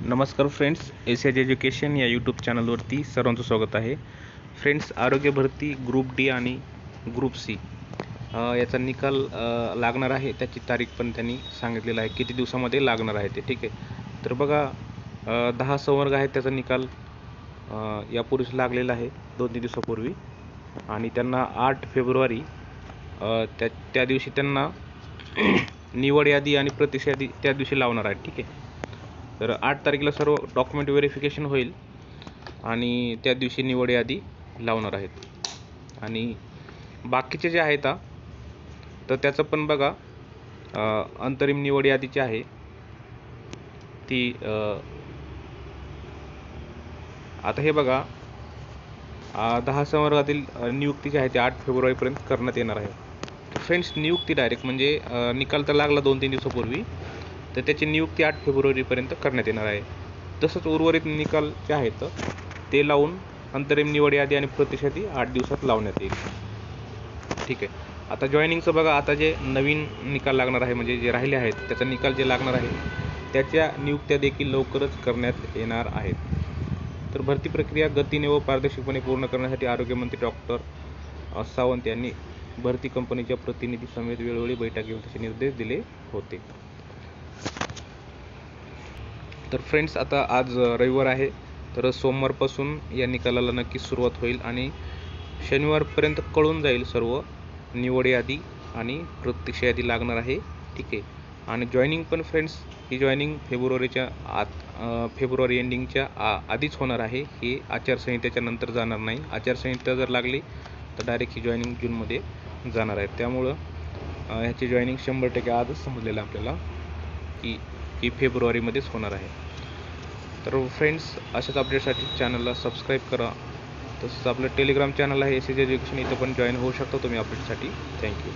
नमस्कार friends, S education या YouTube चॅनलवरती सर्वांचं स्वागत आहे. फ्रेंड्स, आरोग्य भरती ग्रुप डी आणि ग्रुप सी याचा निकाल लागणार आहे. त्याची तारीख पण त्यांनी सांगितलेलं आहे, किती दिवसामध्ये लागणार आहे ते. ठीक आहे, तर बघा 10 संवर्ग आहेत, त्याचा निकाल यापूर्वीच लागलेला आहे 2-3 दिवसापूर्वी. आणि त्यांना 8 फेब्रुवारी त्या दिवशी त्यांना निवड यादी आणि प्रतिसाद यादी त्या दिवशी लावणार आहे. ठीक आहे, तर 8 तारखेला सर्व डॉक्युमेंट व्हेरिफिकेशन होईल आणि त्या दिवशी निवड यादी लावणार आहेत. आणि बाकीचे जे आहेत तर त्याचं पण बघा, अंतरिम निवड यादीची आहे ती आता हे बघा 10 संवर्गातील नियुक्ती जी आहे ती 8 फेब्रुवारीपर्यंत करण्यात येणार आहे. फ्रेंड्स, नियुक्ती डायरेक्ट म्हणजे निकाल तर लागला 2-3 दिवसापूर्वी, तर त्याची नियुक्ती 8 फेब्रुवारीपर्यंत करण्यात येणार आहे. तसंच उर्वरित निकाल जे आहेत ते लावून अंतरिम निवड यादी आणि प्रतिसादी 8 दिवसात लावण्यात येईल. ठीक आहे, आता जॉईनिंगचं बघा, आता जे नवीन निकाल लागणार आहे म्हणजे जे राहिले आहेत त्याचा निकाल जे लागणार आहे त्याच्या नियुक्त्या देखील लवकरच करण्यात येणार आहेत. तर भरती प्रक्रिया गतीने व पारदर्शकपणे पूर्ण करण्यासाठी आरोग्यमंत्री डॉक्टर सावंत यांनी भरती कंपनीच्या प्रतिनिधी समेत वेळोवेळी बैठक घेऊन तसे निर्देश दिले होते. तर फ्रेंड्स, आता आज रविवार आहे, तर सोमवारपासून या निकालाला नक्कीच सुरुवात होईल आणि शनिवारपर्यंत कळून जाईल सर्व निवड यादी आणि प्रत्यक्ष यादी लागणार आहे. ठीक आहे, आणि जॉईनिंग पण फ्रेंड्स, ही जॉईनिंग फेब्रुवारी एंडिंगच्या आधीच होणार आहे. ही आचारसंहितेच्या नंतर जाणार नाही. आचारसंहिता जर लागली तर डायरेक्ट ही जॉईनिंग जूनमध्ये जाणार आहे. त्यामुळं ह्याची जॉईनिंग 100% आजच समजलेलं आपल्याला की फेब्रुवारीमध्येच होणार आहे. तर फ्रेंड्स, अशाच अपडेटसाठी चॅनलला सबस्क्राईब करा. तसंच आपलं टेलिग्राम चॅनल आहे एस एज्युकेशन, इथं पण जॉईन होऊ शकता तुम्ही अपडेटसाठी. थँक्यू.